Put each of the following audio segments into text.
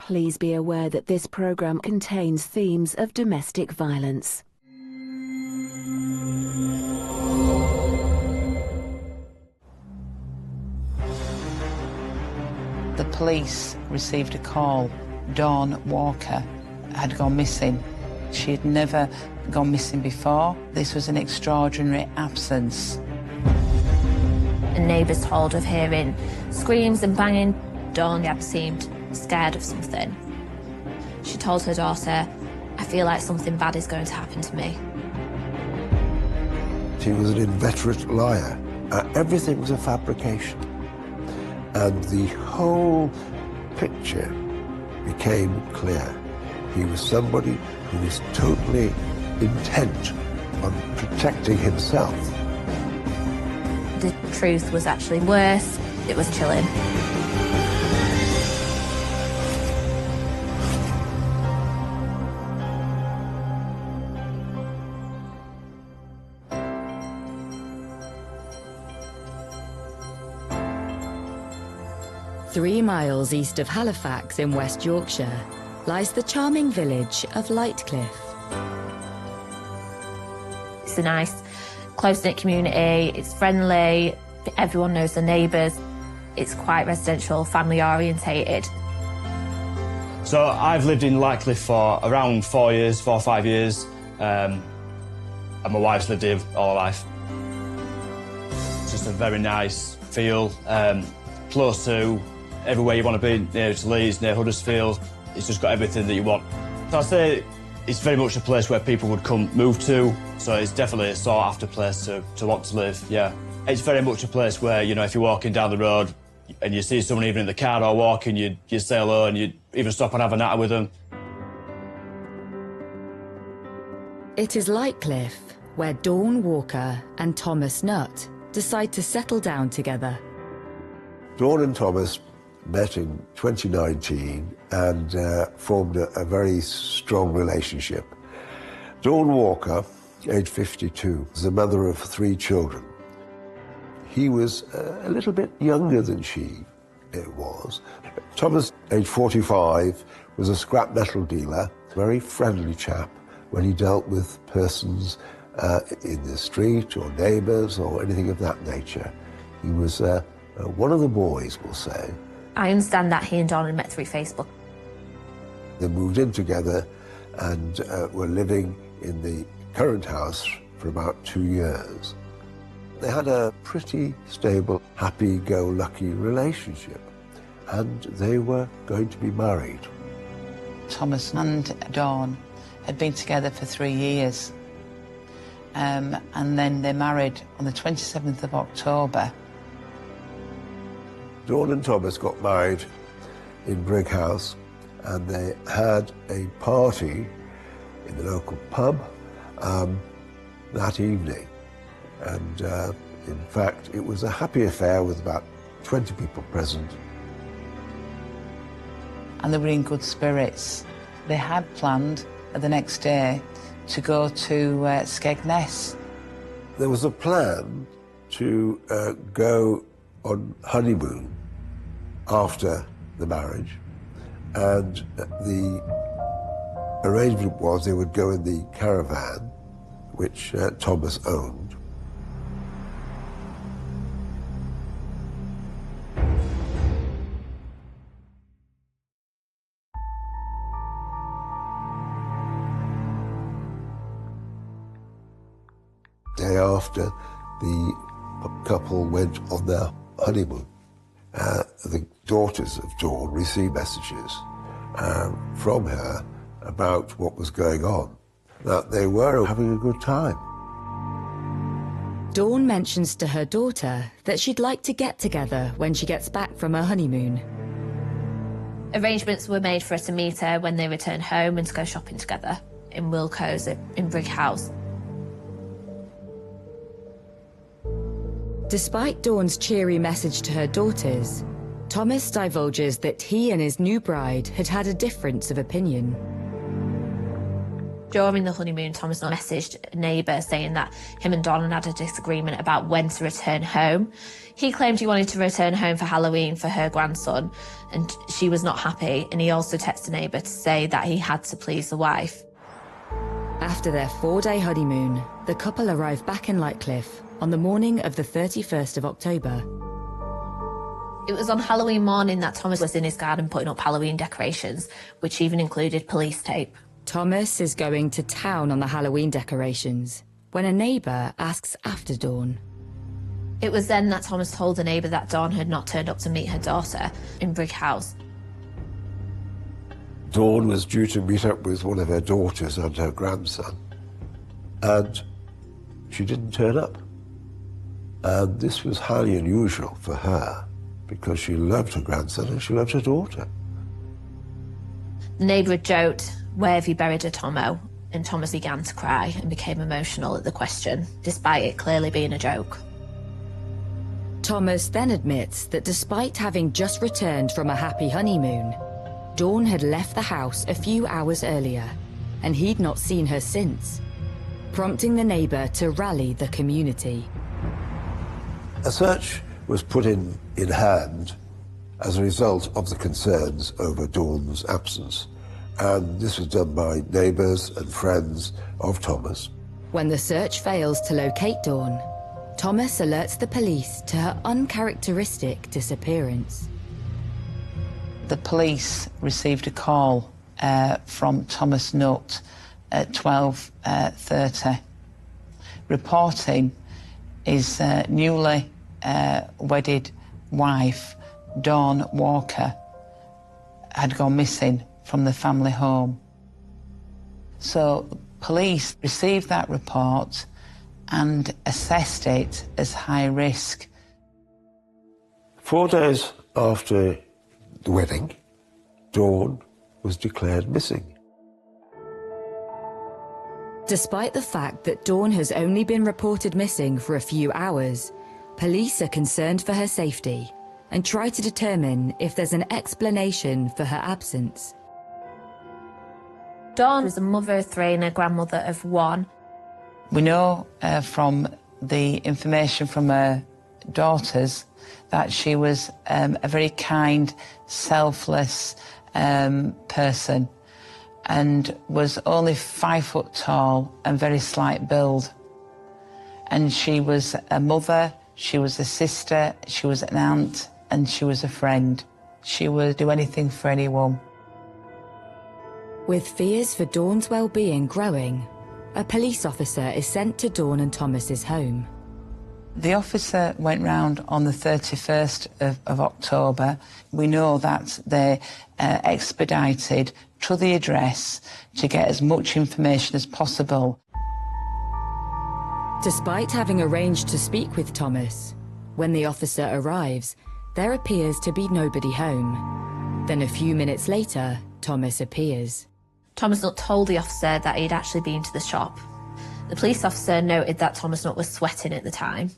Please be aware that this program contains themes of domestic violence. The police received a call. Dawn Walker had gone missing. She had never gone missing before. This was an extraordinary absence. And neighbours told of hearing screams and banging. Dawn seemed scared of something. She told her daughter, "I feel like something bad is going to happen to me." She was an inveterate liar. Everything was a fabrication. And the whole picture became clear. He was somebody who was totally intent on protecting himself. The truth was actually worse. It was chilling. Three miles east of Halifax in West Yorkshire lies the charming village of Lightcliffe. It's a nice, close-knit community. It's friendly. Everyone knows the neighbours. It's quite residential, family-orientated. So I've lived in Lightcliffe for around 4 or 5 years. And my wife's lived here all her life. It's just a very nice feel, close to everywhere you want to be, near to Leeds, near Huddersfield. It's just got everything that you want. So I'd say it's very much a place where people would move to, so it's definitely a sought-after place to want to live, yeah. It's very much a place where, you know, if you're walking down the road and you see someone even in the car or walking, you say hello and you even stop and have a natter with them. It is Lightcliffe where Dawn Walker and Thomas Nutt decide to settle down together. Dawn and Thomas met in 2019 and formed a very strong relationship. Dawn Walker, aged 52, is the mother of 3 children. He was a little bit younger than she was. Thomas, aged 45, was a scrap metal dealer, very friendly chap when he dealt with persons in the street or neighbours or anything of that nature. He was one of the boys, we'll say. I understand that he and Dawn had met through Facebook. They moved in together and were living in the current house for about 2 years. They had a pretty stable, happy-go-lucky relationship, and they were going to be married. Thomas and Dawn had been together for 3 years. And then they married on the 27th of October. Dawn and Thomas got married in Brighouse, and they had a party in the local pub that evening. And in fact, it was a happy affair with about 20 people present. And they were in good spirits. They had planned the next day to go to Skegness. There was a plan to go on honeymoon after the marriage, and the arrangement was they would go in the caravan, which Thomas owned. Day after the couple went on their honeymoon, the daughters of Dawn received messages from her about what was going on, that they were having a good time. Dawn mentions to her daughter that she'd like to get together when she gets back from her honeymoon. Arrangements were made for her to meet her when they return home and to go shopping together in Wilko's in Brighouse. Despite Dawn's cheery message to her daughters, Thomas divulges that he and his new bride had had a difference of opinion. During the honeymoon, Thomas messaged a neighbour saying that him and Dawn had a disagreement about when to return home. He claimed he wanted to return home for Halloween for her grandson, and she was not happy, and he also texted a neighbour to say that he had to please the wife. After their 4-day honeymoon, the couple arrived back in Lightcliffe on the morning of the 31st of October. It was on Halloween morning that Thomas was in his garden putting up Halloween decorations, which even included police tape. Thomas is going to town on the Halloween decorations when a neighbour asks after Dawn. It was then that Thomas told the neighbour that Dawn had not turned up to meet her daughter in Brigg House. Dawn was due to meet up with one of her daughters and her grandson, and she didn't turn up. And this was highly unusual for her, because she loved her grandson and she loved her daughter. The neighbour had joked, "Where have you buried her, Tomo?" And Thomas began to cry and became emotional at the question, despite it clearly being a joke. Thomas then admits that despite having just returned from a happy honeymoon, Dawn had left the house a few hours earlier, and he'd not seen her since, prompting the neighbour to rally the community. A search was put in hand as a result of the concerns over Dawn's absence, and this was done by neighbours and friends of Thomas. When the search fails to locate Dawn, Thomas alerts the police to her uncharacteristic disappearance. The police received a call from Thomas Nutt at 12:30, reporting his newly wedded wife, Dawn Walker, had gone missing from the family home. So police received that report and assessed it as high risk. 4 days after the wedding, Dawn was declared missing. Despite the fact that Dawn has only been reported missing for a few hours, police are concerned for her safety and try to determine if there's an explanation for her absence. Dawn was a mother of 3 and a grandmother of 1. We know from the information from her daughters that she was a very kind, selfless person, and was only 5 foot tall and very slight build. And she was a mother, she was a sister, she was an aunt, and she was a friend. She would do anything for anyone. With fears for Dawn's well-being growing, a police officer is sent to Dawn and Thomas's home. The officer went round on the 31st of October. We know that they expedited to the address to get as much information as possible. Despite having arranged to speak with Thomas, when the officer arrives, there appears to be nobody home. Then a few minutes later, Thomas appears. Thomas Nutt told the officer that he'd actually been to the shop. The police officer noted that Thomas Nutt was sweating at the time.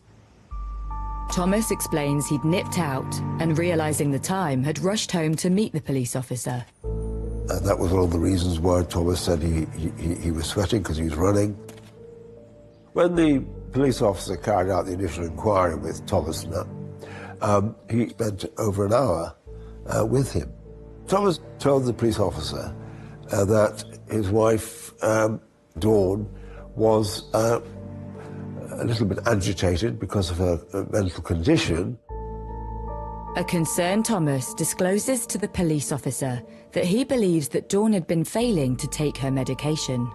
Thomas explains he'd nipped out and, realising the time, had rushed home to meet the police officer. And that was one of the reasons why Thomas said he was sweating, because he was running. When the police officer carried out the initial inquiry with Thomas Nutt, he spent over an hour with him. Thomas told the police officer that his wife, Dawn, was a little bit agitated because of her mental condition. A concerned Thomas discloses to the police officer that he believes that Dawn had been failing to take her medication.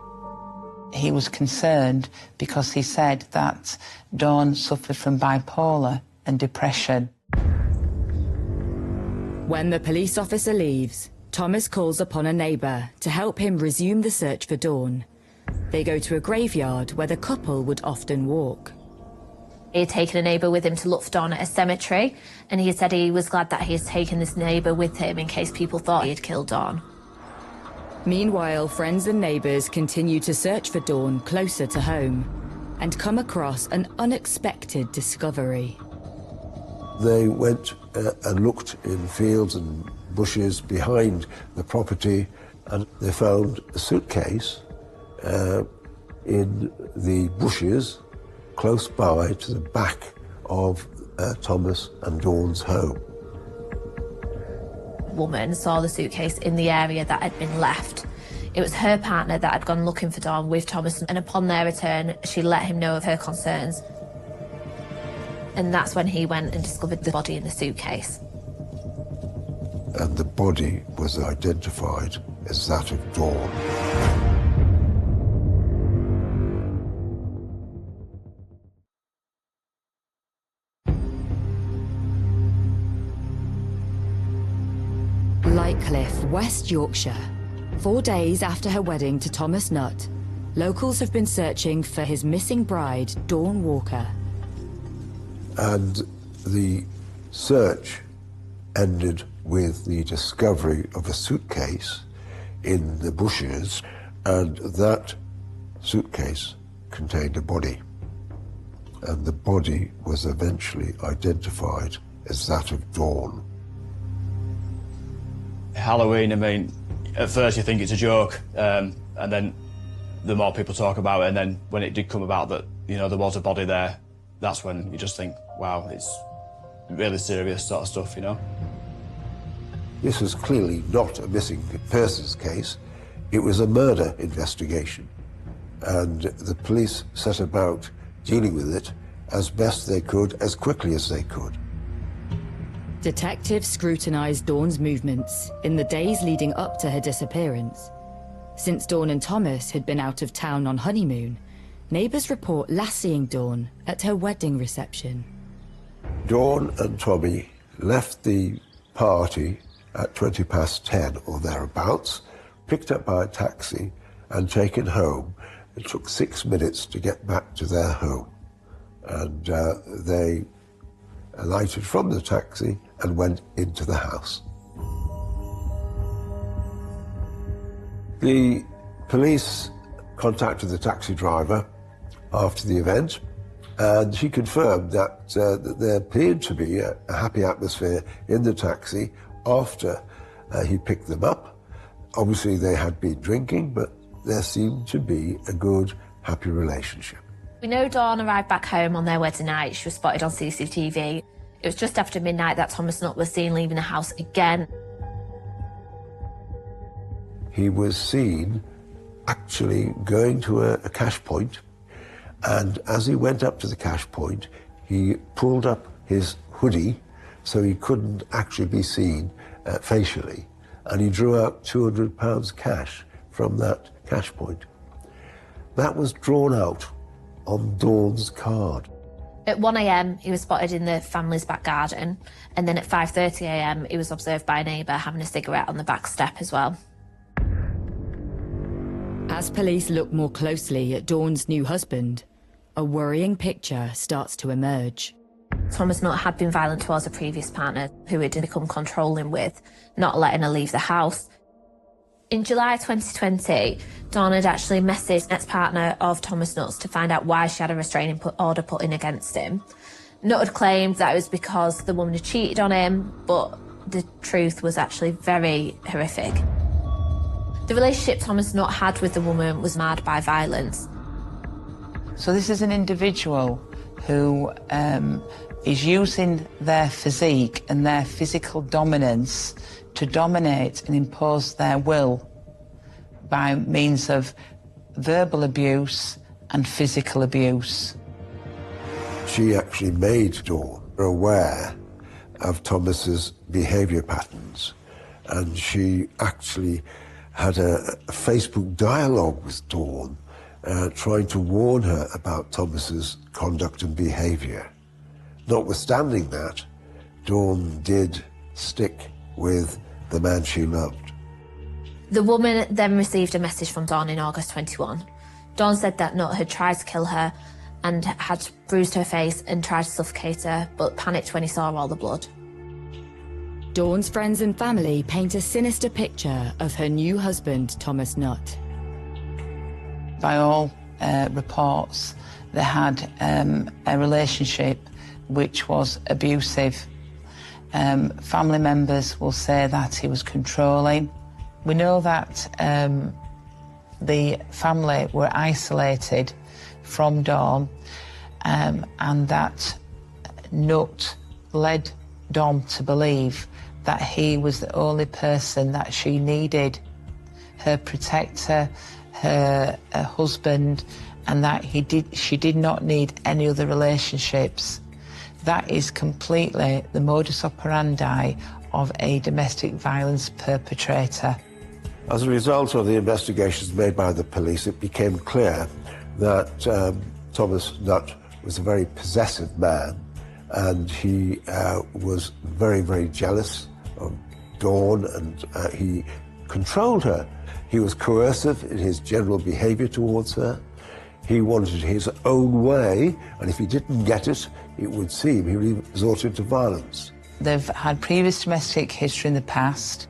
He was concerned because he said that Dawn suffered from bipolar and depression. When the police officer leaves, Thomas calls upon a neighbour to help him resume the search for Dawn. They go to a graveyard where the couple would often walk. He had taken a neighbour with him to look for Dawn at a cemetery, and he had said he was glad that he had taken this neighbour with him in case people thought he had killed Dawn. Meanwhile, friends and neighbours continue to search for Dawn closer to home and come across an unexpected discovery. They went and looked in fields and bushes behind the property, and they found a suitcase in the bushes close by to the back of Thomas and Dawn's home. Woman saw the suitcase in the area that had been left. It was her partner that had gone looking for Dawn with Thomas, and upon their return, she let him know of her concerns. And that's when he went and discovered the body in the suitcase. And the body was identified as that of Dawn. Lightcliffe, West Yorkshire. 4 days after her wedding to Thomas Nutt, locals have been searching for his missing bride, Dawn Walker. And the search ended with the discovery of a suitcase in the bushes, and that suitcase contained a body. And the body was eventually identified as that of Dawn. Halloween, I mean, at first you think it's a joke, and then the more people talk about it, and then when it did come about that, you know, there was a body there, that's when you just think, wow, it's really serious sort of stuff, you know? This was clearly not a missing persons case. It was a murder investigation. And the police set about dealing with it as best they could, as quickly as they could. Detectives scrutinised Dawn's movements in the days leading up to her disappearance. Since Dawn and Thomas had been out of town on honeymoon, neighbours report last seeing Dawn at her wedding reception. Dawn and Tommy left the party at 10:20 or thereabouts, picked up by a taxi and taken home. It took 6 minutes to get back to their home. And they alighted from the taxi and went into the house. The police contacted the taxi driver after the event, and she confirmed that there appeared to be a happy atmosphere in the taxi after he picked them up. Obviously they had been drinking, but there seemed to be a good, happy relationship. We know Dawn arrived back home on their wedding night. She was spotted on CCTV. It was just after midnight that Thomas Nutt was seen leaving the house again. He was seen actually going to a cash point, and as he went up to the cash point, he pulled up his hoodie so he couldn't actually be seen facially, and he drew out £200 cash from that cash point. That was drawn out on Dawn's card. At 1 a.m, he was spotted in the family's back garden, and then at 5:30 a.m, he was observed by a neighbour having a cigarette on the back step as well. As police look more closely at Dawn's new husband, a worrying picture starts to emerge. Thomas Nutt had been violent towards a previous partner who had become controlling with, not letting her leave the house. In July 2020, Dawn had actually messaged ex-partner of Thomas Nutt's to find out why she had a restraining order put in against him. Nutt had claimed that it was because the woman had cheated on him, but the truth was actually very horrific. The relationship Thomas Nutt had with the woman was marred by violence. So this is an individual who is using their physique and their physical dominance to dominate and impose their will by means of verbal abuse and physical abuse. She actually made Dawn aware of Thomas's behaviour patterns, and she actually had a Facebook dialogue with Dawn, trying to warn her about Thomas's conduct and behaviour. Notwithstanding that, Dawn did stick with the man she loved. The woman then received a message from Dawn in August 21. Dawn said that Nutt had tried to kill her and had bruised her face and tried to suffocate her, but panicked when he saw all the blood. Dawn's friends and family paint a sinister picture of her new husband, Thomas Nutt. By all reports, they had a relationship which was abusive. Family members will say that he was controlling. We know that the family were isolated from Dawn, and that Nut led Dawn to believe that he was the only person that she needed, her protector, her husband, and that she did not need any other relationships. That is completely the modus operandi of a domestic violence perpetrator. As a result of the investigations made by the police, it became clear that Thomas Nutt was a very possessive man, and he was very, very jealous of Dawn, and he controlled her. He was coercive in his general behaviour towards her. He wanted his own way, and if he didn't get it, it would seem he resorted to violence. They've had previous domestic history in the past.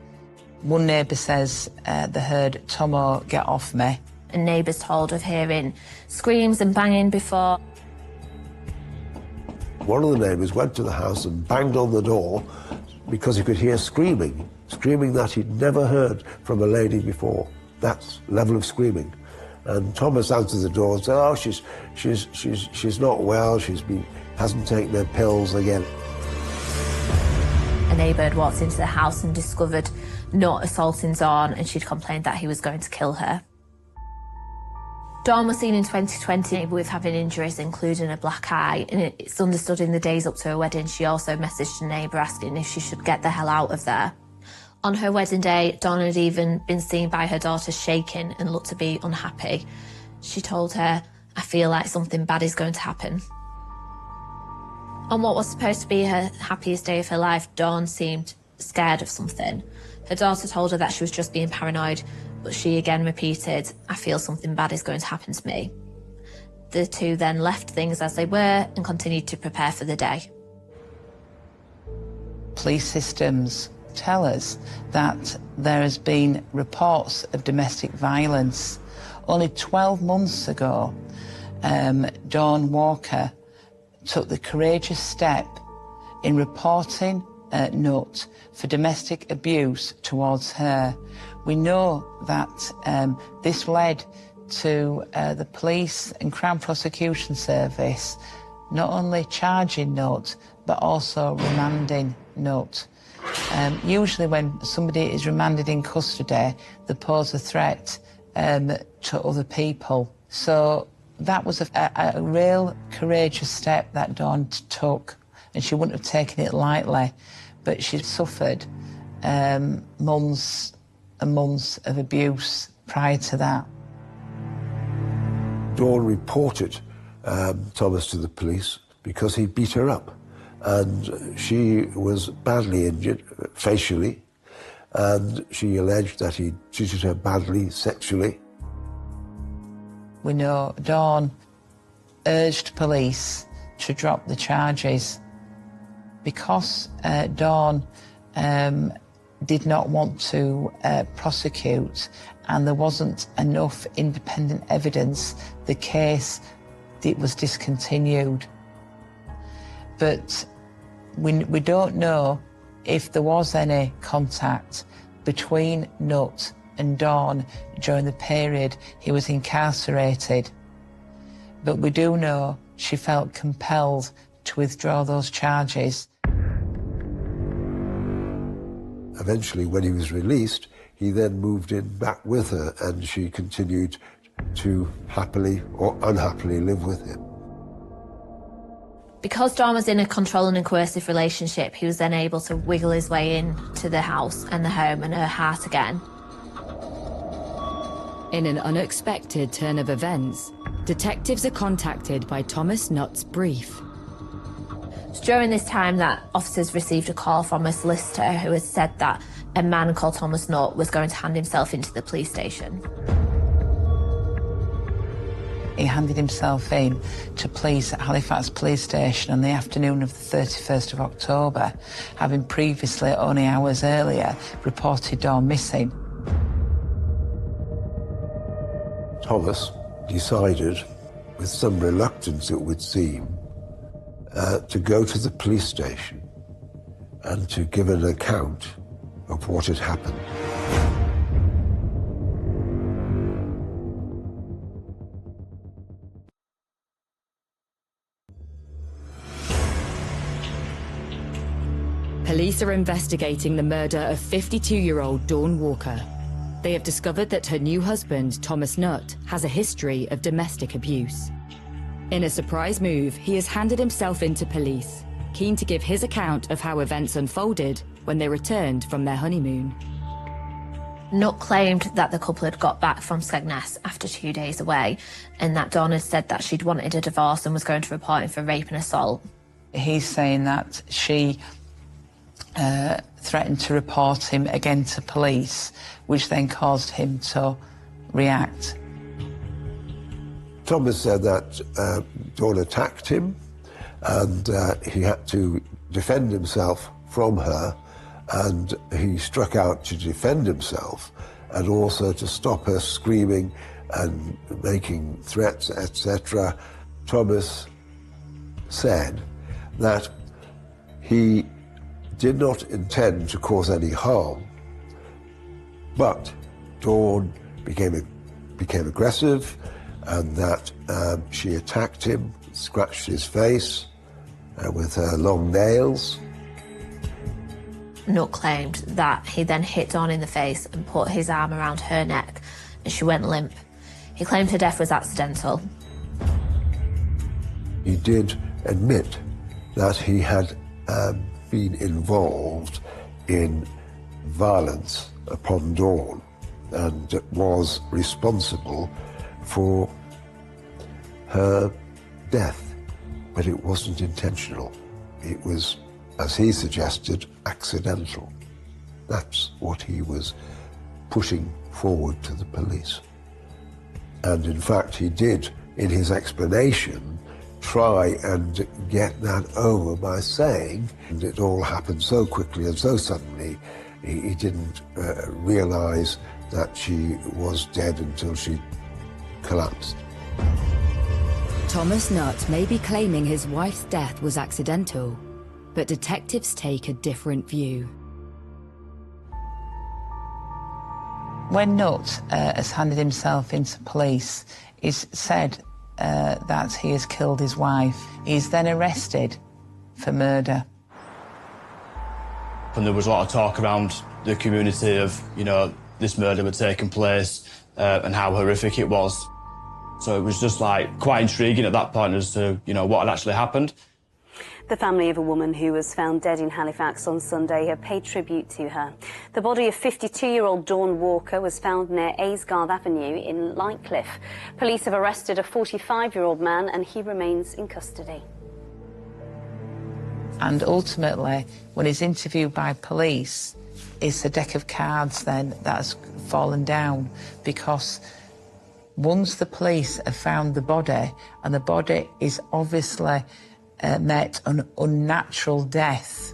One neighbour says they heard Tomo get off me. And neighbours told of hearing screams and banging before. One of the neighbours went to the house and banged on the door because he could hear screaming that he'd never heard from a lady before. That level of screaming. And Thomas answered the door and said, "Oh, she's not well. Hasn't taken her pills again." A neighbour had walked into the house and discovered Nut assaulting Dawn, and she'd complained that he was going to kill her. Dawn was seen in 2020 with having injuries, including a black eye, and it's understood in the days up to her wedding she also messaged a neighbour asking if she should get the hell out of there. On her wedding day, Dawn had even been seen by her daughter shaking and looked to be unhappy. She told her, "I feel like something bad is going to happen." On what was supposed to be her happiest day of her life, Dawn seemed scared of something. Her daughter told her that she was just being paranoid, but she again repeated, "I feel something bad is going to happen to me." The two then left things as they were and continued to prepare for the day. Police systems tell us that there has been reports of domestic violence. Only 12 months ago, Dawn Walker took the courageous step in reporting Nut for domestic abuse towards her. We know that this led to the police and Crown Prosecution Service not only charging Nut, but also remanding Nut. Usually when somebody is remanded in custody, they pose a threat to other people. So that was a real courageous step that Dawn took, and she wouldn't have taken it lightly, but she suffered months and months of abuse prior to that. Dawn reported Thomas to the police because he beat her up, and she was badly injured facially, and she alleged that he treated her badly sexually. We know Dawn urged police to drop the charges because Dawn did not want to prosecute, and there wasn't enough independent evidence. The case was discontinued. But we don't know if there was any contact between Nut and Dawn during the period he was incarcerated. But we do know she felt compelled to withdraw those charges. Eventually, when he was released, he then moved in back with her, and she continued to happily or unhappily live with him. Because Dawn was in a controlling and coercive relationship, he was then able to wiggle his way into the house and the home and her heart again. In an unexpected turn of events, detectives are contacted by Thomas Nutt's brief. It's during this time that officers received a call from a solicitor who had said that a man called Thomas Nutt was going to hand himself into the police station. He handed himself in to police at Halifax Police Station on the afternoon of the 31st of October, having previously, only hours earlier, reported Dawn missing. Thomas decided, with some reluctance it would seem, to go to the police station and to give an account of what had happened. Police are investigating the murder of 52-year-old Dawn Walker. They have discovered that her new husband, Thomas Nutt, has a history of domestic abuse. In a surprise move, he has handed himself into police, keen to give his account of how events unfolded when they returned from their honeymoon. Nutt claimed that the couple had got back from Skegness after 2 days away, and that Dawn had said that she'd wanted a divorce and was going to report him for rape and assault. He's saying that she threatened to report him again to police, which then caused him to react. Thomas said that Dawn attacked him and he had to defend himself from her, and he struck out to defend himself and also to stop her screaming and making threats, etc. Thomas said that he did not intend to cause any harm, but Dawn became aggressive, and that she attacked him, scratched his face with her long nails. Nutt claimed that he then hit Dawn in the face and put his arm around her neck, and she went limp. He claimed her death was accidental. He did admit that he had been involved in violence upon Dawn and was responsible for her death, but it wasn't intentional. It was, as he suggested, accidental. That's what he was pushing forward to the police. And in fact, he did, in his explanation, try and get that over by saying it all happened so quickly and so suddenly, he didn't realise that she was dead until she collapsed. Thomas Nutt may be claiming his wife's death was accidental, but detectives take a different view. When Nutt has handed himself into police, he's said that he has killed his wife. He's then arrested for murder. And there was a lot of talk around the community of, this murder had taken place and how horrific it was. So it was just like quite intriguing at that point as to, what had actually happened. The family of a woman who was found dead in Halifax on Sunday have paid tribute to her. The body of 52-year-old Dawn Walker was found near Aysgarth Avenue in Lightcliffe. Police have arrested a 45-year-old man and he remains in custody. And ultimately, when he's interviewed by police, it's a deck of cards then that's fallen down, because once the police have found the body, and the body is obviously met an unnatural death,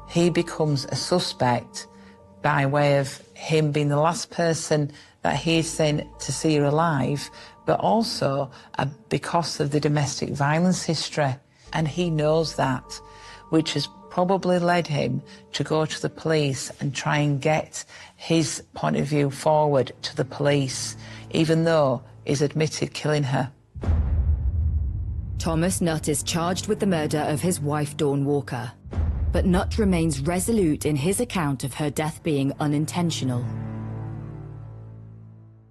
he becomes a suspect by way of him being the last person that he's seen to see her alive, but also because of the domestic violence history. And he knows that, which has probably led him to go to the police and try and get his point of view forward to the police, even though he's admitted killing her. Thomas Nutt is charged with the murder of his wife Dawn Walker, but Nutt remains resolute in his account of her death being unintentional.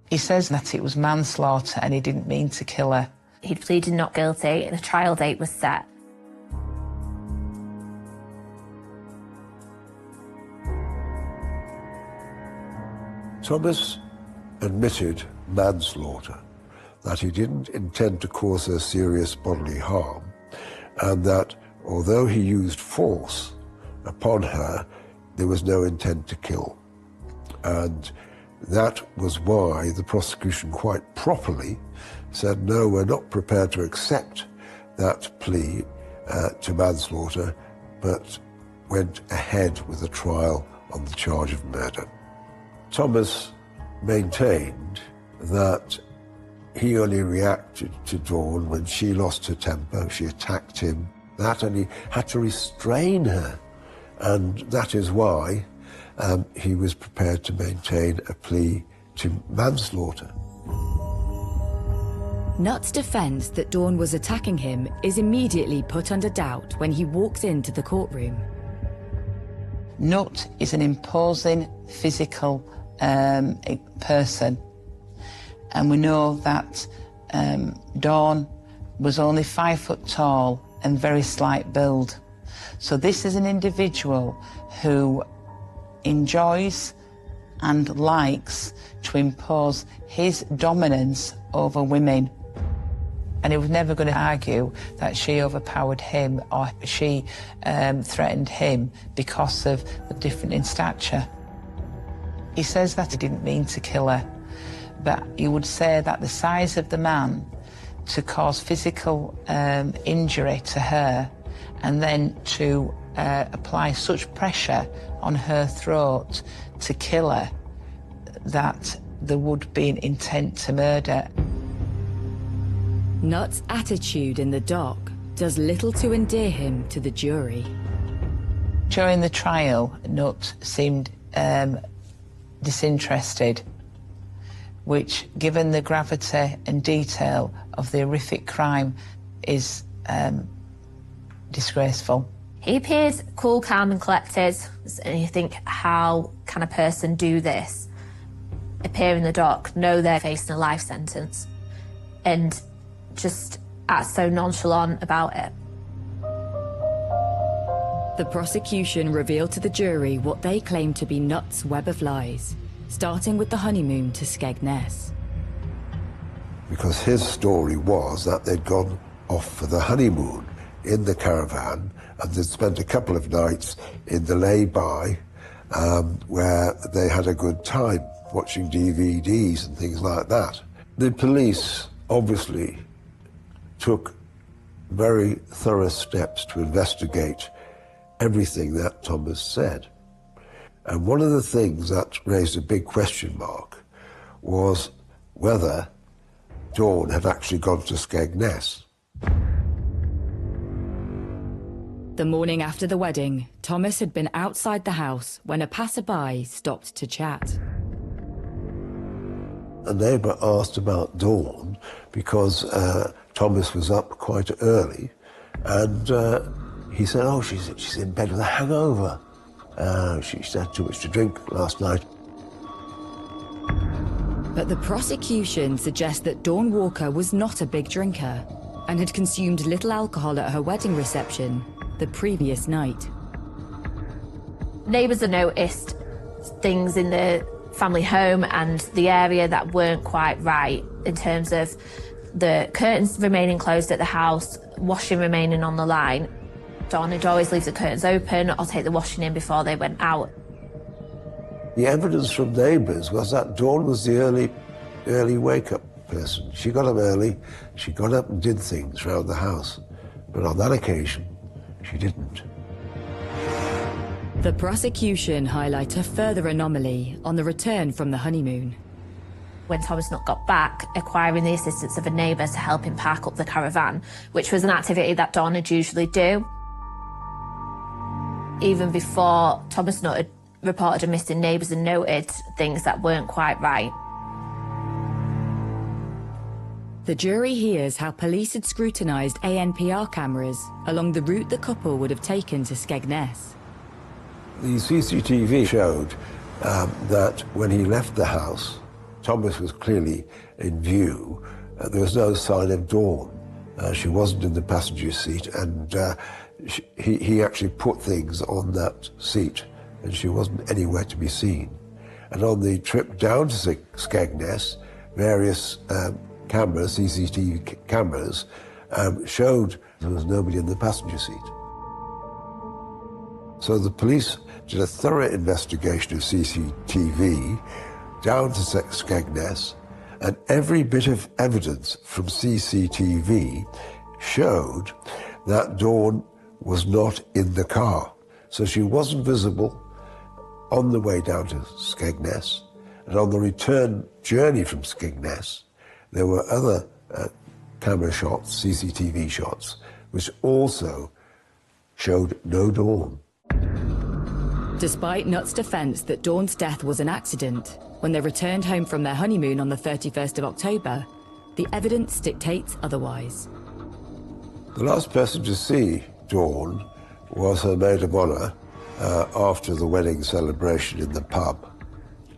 He says that it was manslaughter and he didn't mean to kill her. He'd pleaded not guilty and a trial date was set. Thomas admitted manslaughter, that he didn't intend to cause her serious bodily harm, and that although he used force upon her, there was no intent to kill. And that was why the prosecution quite properly said, no, we're not prepared to accept that plea to manslaughter, but went ahead with a trial on the charge of murder. Thomas maintained that he only reacted to Dawn when she lost her temper, she attacked him, and he had to restrain her. And that is why he was prepared to maintain a plea to manslaughter. Nutt's defense that Dawn was attacking him is immediately put under doubt when he walks into the courtroom. Nutt is an imposing physical person, and we know that Dawn was only 5 foot tall and very slight build. So this is an individual who enjoys and likes to impose his dominance over women. And he was never going to argue that she overpowered him or she threatened him because of the difference in stature. He says that he didn't mean to kill her, but he would say that the size of the man to cause physical injury to her and then to apply such pressure on her throat to kill her, that there would be an intent to murder. Nutt's attitude in the dock does little to endear him to the jury. During the trial, Nutt seemed disinterested, which, given the gravity and detail of the horrific crime, is disgraceful. He appeared cool, calm and collected, and you think, how can a person do this? Appear in the dock, know they're facing a life sentence, and just act so nonchalant about it. The prosecution revealed to the jury what they claimed to be Nutt's web of lies, starting with the honeymoon to Skegness. Because his story was that they'd gone off for the honeymoon in the caravan, and they'd spent a couple of nights in the lay-by where they had a good time watching DVDs and things like that. The police obviously took very thorough steps to investigate everything that Thomas said. And one of the things that raised a big question mark was whether Dawn had actually gone to Skegness. The morning after the wedding, Thomas had been outside the house when a passerby stopped to chat. A neighbour asked about Dawn because Thomas was up quite early, and he said, oh, she's in bed with a hangover. She's had too much to drink last night. But the prosecution suggests that Dawn Walker was not a big drinker and had consumed little alcohol at her wedding reception the previous night. Neighbours had noticed things in the family home and the area that weren't quite right, in terms of the curtains remaining closed at the house, washing remaining on the line. Dawn would always leave the curtains open or take the washing in before they went out. The evidence from neighbours was that Dawn was the early wake-up person. She got up early, she got up and did things around the house. But on that occasion, she didn't. The prosecution highlight a further anomaly on the return from the honeymoon. When Thomas Nutt got back, acquiring the assistance of a neighbour to help him park up the caravan, which was an activity that Dawn would usually do. Even before Thomas Nutt had reported a missing, neighbours and noted things that weren't quite right. The jury hears how police had scrutinised ANPR cameras along the route the couple would have taken to Skegness. The CCTV showed that when he left the house, Thomas was clearly in view. There was no sign of Dawn. She wasn't in the passenger seat, and he actually put things on that seat, and she wasn't anywhere to be seen. And on the trip down to Skegness, various cameras, CCTV cameras, showed there was nobody in the passenger seat. So the police did a thorough investigation of CCTV down to Skegness, and every bit of evidence from CCTV showed that Dawn was not in the car. So she wasn't visible on the way down to Skegness, and on the return journey from Skegness, there were other camera shots, CCTV shots, which also showed no Dawn. Despite Nutt's defence that Dawn's death was an accident, when they returned home from their honeymoon on the 31st of October, the evidence dictates otherwise. The last person to see Dawn was her maid of honour, after the wedding celebration in the pub,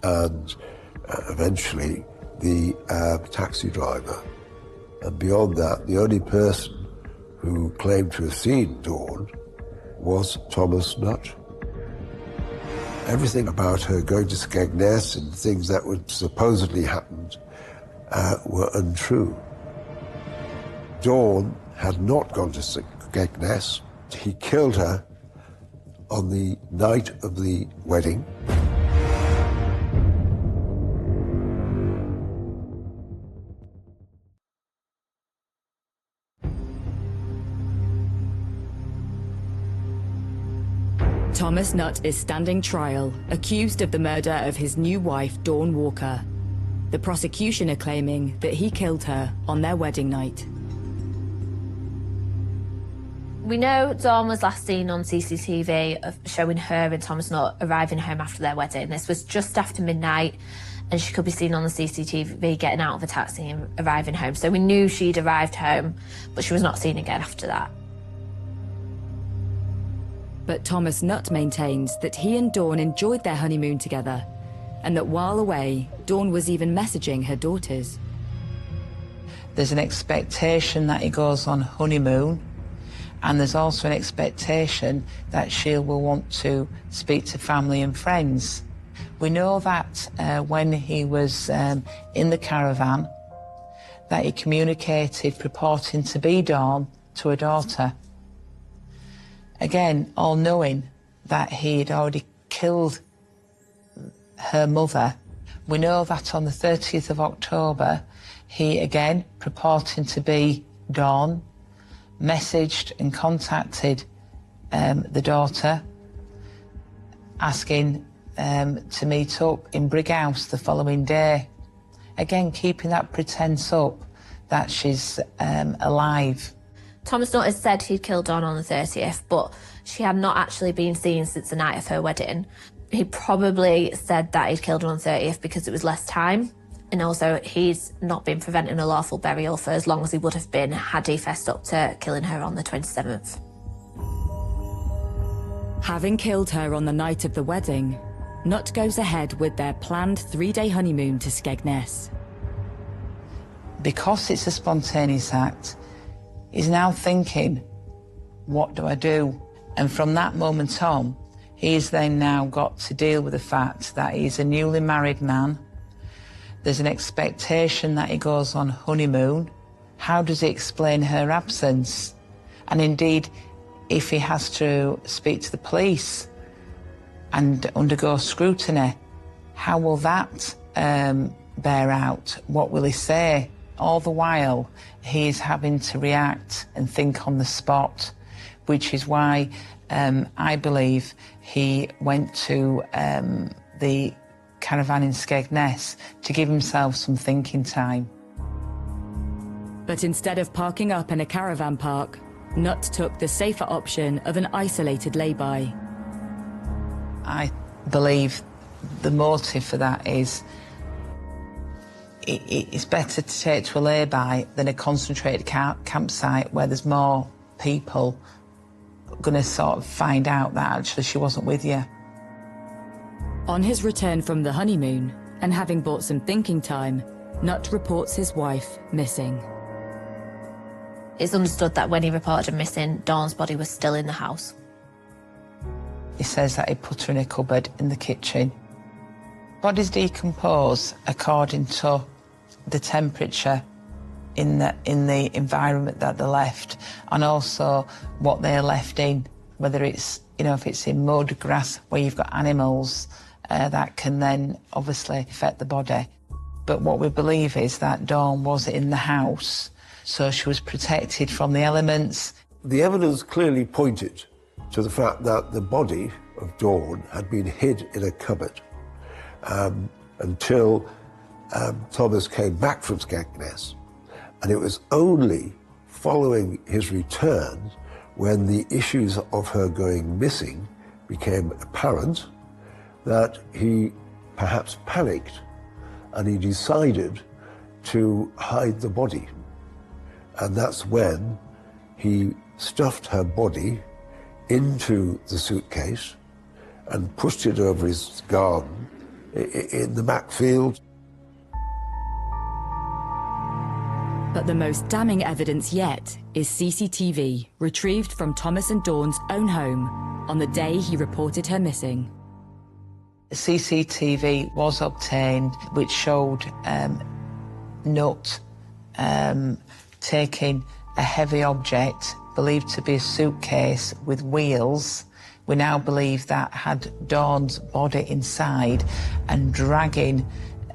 and eventually the taxi driver. And beyond that, the only person who claimed to have seen Dawn was Thomas Nutt. Everything about her going to Skegness and things that would supposedly happened were untrue. Dawn had not gone to Skegness. He killed her on the night of the wedding. Thomas Nutt is standing trial, accused of the murder of his new wife, Dawn Walker. The prosecution are claiming that he killed her on their wedding night. We know Dawn was last seen on CCTV of showing her and Thomas Nutt arriving home after their wedding. This was just after midnight, and she could be seen on the CCTV getting out of a taxi and arriving home. So we knew she'd arrived home, but she was not seen again after that. But Thomas Nutt maintains that he and Dawn enjoyed their honeymoon together, and that while away, Dawn was even messaging her daughters. There's an expectation that he goes on honeymoon, and there's also an expectation that she will want to speak to family and friends. We know that when he was in the caravan, that he communicated purporting to be Dawn to a daughter. Again, all knowing that he had already killed her mother. We know that on the 30th of October, he again, purporting to be Dawn, messaged and contacted the daughter, asking to meet up in Brighouse the following day. Again, keeping that pretense up that she's alive. Thomas Nutt has said he'd killed Dawn on the 30th, but she had not actually been seen since the night of her wedding. He probably said that he'd killed her on the 30th because it was less time, and also he's not been preventing a lawful burial for as long as he would have been had he fessed up to killing her on the 27th. Having killed her on the night of the wedding, Nutt goes ahead with their planned 3-day honeymoon to Skegness. Because it's a spontaneous act, he's now thinking, what do I do? And from that moment on, he's then now got to deal with the fact that he's a newly married man. There's an expectation that he goes on honeymoon. How does he explain her absence? And indeed, if he has to speak to the police and undergo scrutiny, how will that bear out? What will he say? All the while, he is having to react and think on the spot, which is why I believe he went to the caravan in Skegness to give himself some thinking time. But instead of parking up in a caravan park, Nutt took the safer option of an isolated lay-by. I believe the motive for that is it's better to take to a lay-by than a concentrated campsite where there's more people going to sort of find out that actually she wasn't with you. On his return from the honeymoon, and having bought some thinking time, Nutt reports his wife missing. It's understood that when he reported her missing, Dawn's body was still in the house. He says that he put her in a cupboard in the kitchen. Bodies decompose according to the temperature in the environment that they're left, and also what they're left in, whether it's, you know, if it's in mud, grass, where you've got animals that can then obviously affect the body. But what we believe is that Dawn was in the house, so she was protected from the elements. The evidence clearly pointed to the fact that the body of Dawn had been hid in a cupboard until Thomas came back from Skegness. And it was only following his return, when the issues of her going missing became apparent, that he perhaps panicked and he decided to hide the body. And that's when he stuffed her body into the suitcase and pushed it over his garden in the Mac field. But the most damning evidence yet is CCTV retrieved from Thomas and Dawn's own home on the day he reported her missing. CCTV was obtained which showed Nutt taking a heavy object believed to be a suitcase with wheels. We now believe that had Dawn's body inside and dragging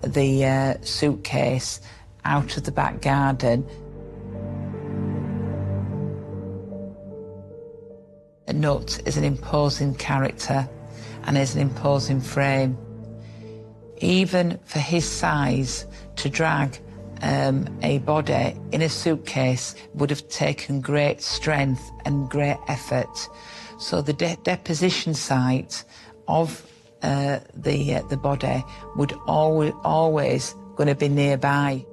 the suitcase out of the back garden. Nutt is an imposing character and is an imposing frame. Even for his size, to drag a body in a suitcase would have taken great strength and great effort. So the deposition site of the body would always going to be nearby.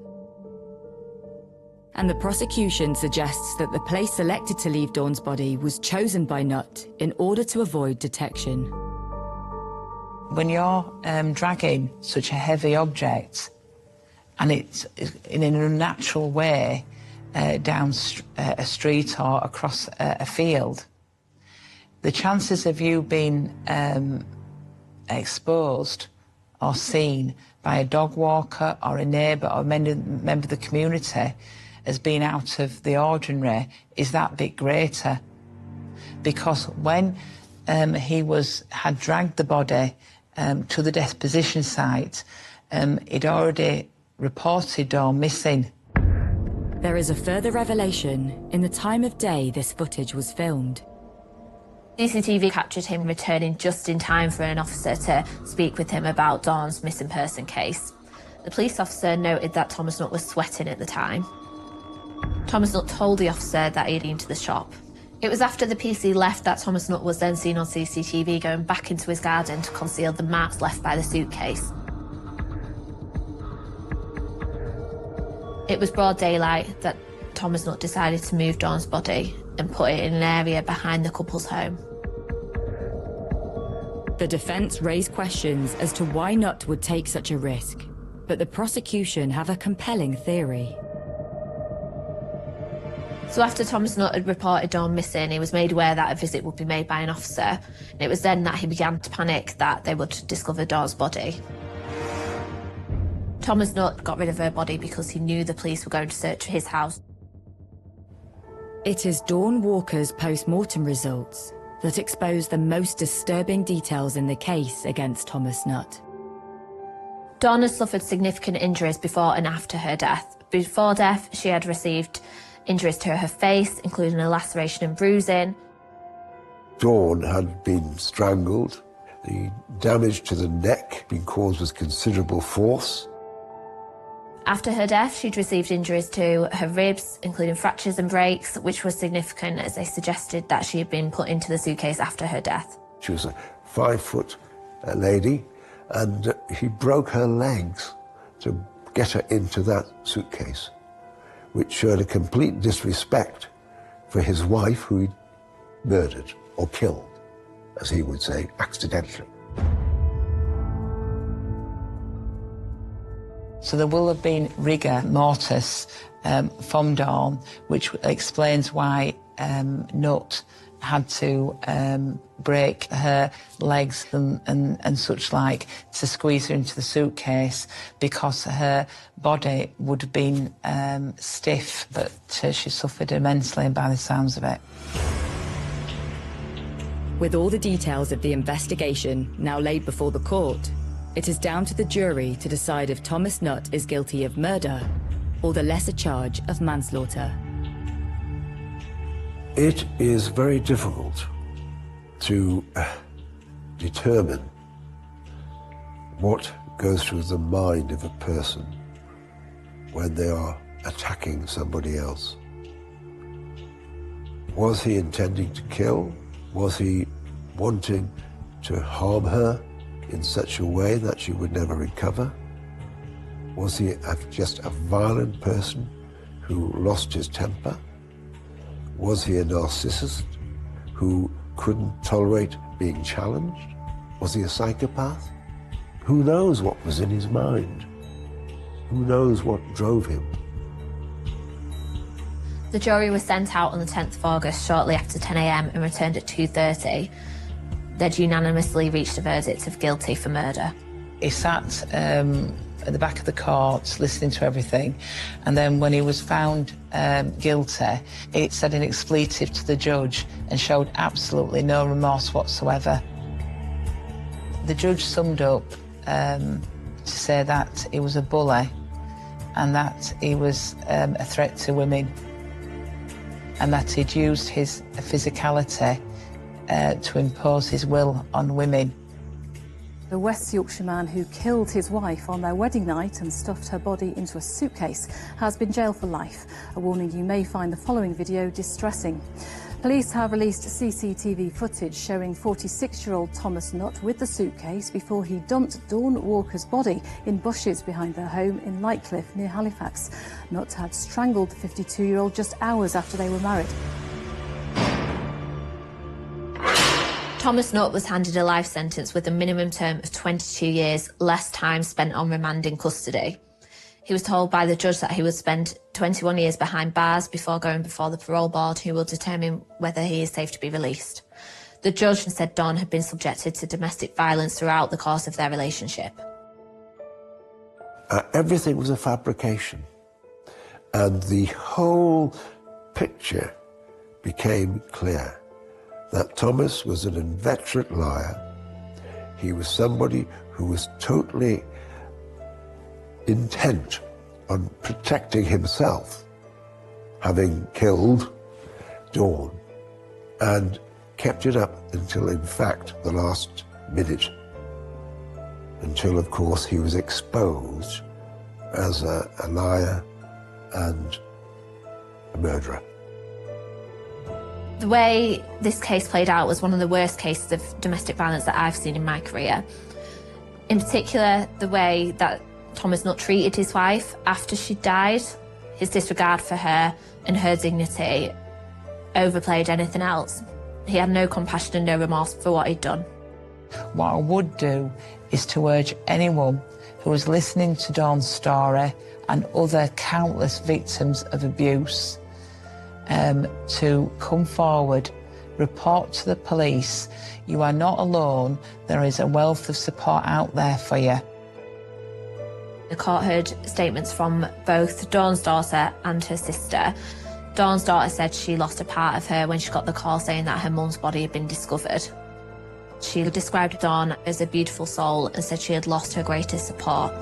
And the prosecution suggests that the place selected to leave Dawn's body was chosen by Nutt in order to avoid detection. When you're dragging such a heavy object and it's in an unnatural way down a street or across a field, the chances of you being exposed or seen by a dog walker or a neighbour or a member of the community as being out of the ordinary is that bit greater. Because when he had dragged the body to the deposition site, he'd already reported Dawn missing. There is a further revelation in the time of day this footage was filmed. CCTV captured him returning just in time for an officer to speak with him about Dawn's missing person case. The police officer noted that Thomas Nutt was sweating at the time. Thomas Nutt told the officer that he'd been to the shop. It was after the PC left that Thomas Nutt was then seen on CCTV going back into his garden to conceal the marks left by the suitcase. It was broad daylight that Thomas Nutt decided to move Dawn's body and put it in an area behind the couple's home. The defence raised questions as to why Nutt would take such a risk, but the prosecution have a compelling theory. So after Thomas Nutt had reported Dawn missing, he was made aware that a visit would be made by an officer, and it was then that he began to panic that they would discover Dawn's body. Thomas Nutt got rid of her body because he knew the police were going to search for his house. It is Dawn Walker's post-mortem results that expose the most disturbing details in the case against Thomas Nutt. Dawn had suffered significant injuries before and after her death. Before death, she had received injuries to her face, including a laceration and bruising. Dawn had been strangled. The damage to the neck had been caused with considerable force. After her death, she'd received injuries to her ribs, including fractures and breaks, which was significant as they suggested that she had been put into the suitcase after her death. She was a 5-foot lady, and he broke her legs to get her into that suitcase, which showed a complete disrespect for his wife, who he'd murdered or killed, as he would say, accidentally. So there will have been rigor mortis from Dawn, which explains why Nutt had to break her legs and such like to squeeze her into the suitcase, because her body would have been stiff, but she suffered immensely by the sounds of it. With all the details of the investigation now laid before the court, it is down to the jury to decide if Thomas Nutt is guilty of murder or the lesser charge of manslaughter. It is very difficult to determine what goes through the mind of a person when they are attacking somebody else. Was he intending to kill? Was he wanting to harm her in such a way that she would never recover? Was he just a violent person who lost his temper? Was he a narcissist who couldn't tolerate being challenged? Was he a psychopath? Who knows what was in his mind? Who knows what drove him? The jury was sent out on the 10th of August shortly after 10 a.m. and returned at 2:30. They'd unanimously reached a verdict of guilty for murder. He sat at the back of the court listening to everything, and then when he was found guilty, it said an expletive to the judge and showed absolutely no remorse whatsoever. The judge summed up to say that he was a bully and that he was a threat to women, and that he'd used his physicality to impose his will on women. The West Yorkshire man who killed his wife on their wedding night and stuffed her body into a suitcase has been jailed for life. A warning: you may find the following video distressing. Police have released CCTV footage showing 46-year-old Thomas Nutt with the suitcase before he dumped Dawn Walker's body in bushes behind their home in Lightcliffe near Halifax. Nutt had strangled the 52-year-old just hours after they were married. Thomas Nutt was handed a life sentence with a minimum term of 22 years, less time spent on remand in custody. He was told by the judge that he would spend 21 years behind bars before going before the parole board, who will determine whether he is safe to be released. The judge said Dawn had been subjected to domestic violence throughout the course of their relationship. Everything was a fabrication, and the whole picture became clear. That Thomas was an inveterate liar. He was somebody who was totally intent on protecting himself, having killed Dawn, and kept it up until, in fact, the last minute, until, of course, he was exposed as a liar and a murderer. The way this case played out was one of the worst cases of domestic violence that I've seen in my career. In particular, the way that Thomas Nutt treated his wife after she died, his disregard for her and her dignity overplayed anything else. He had no compassion and no remorse for what he'd done. What I would do is to urge anyone who is listening to Dawn's story and other countless victims of abuse to come forward, report to the police. You are not alone. There is a wealth of support out there for you. The court heard statements from both Dawn's daughter and her sister. Dawn's daughter said she lost a part of her when she got the call saying that her mum's body had been discovered. She described Dawn as a beautiful soul and said she had lost her greatest support.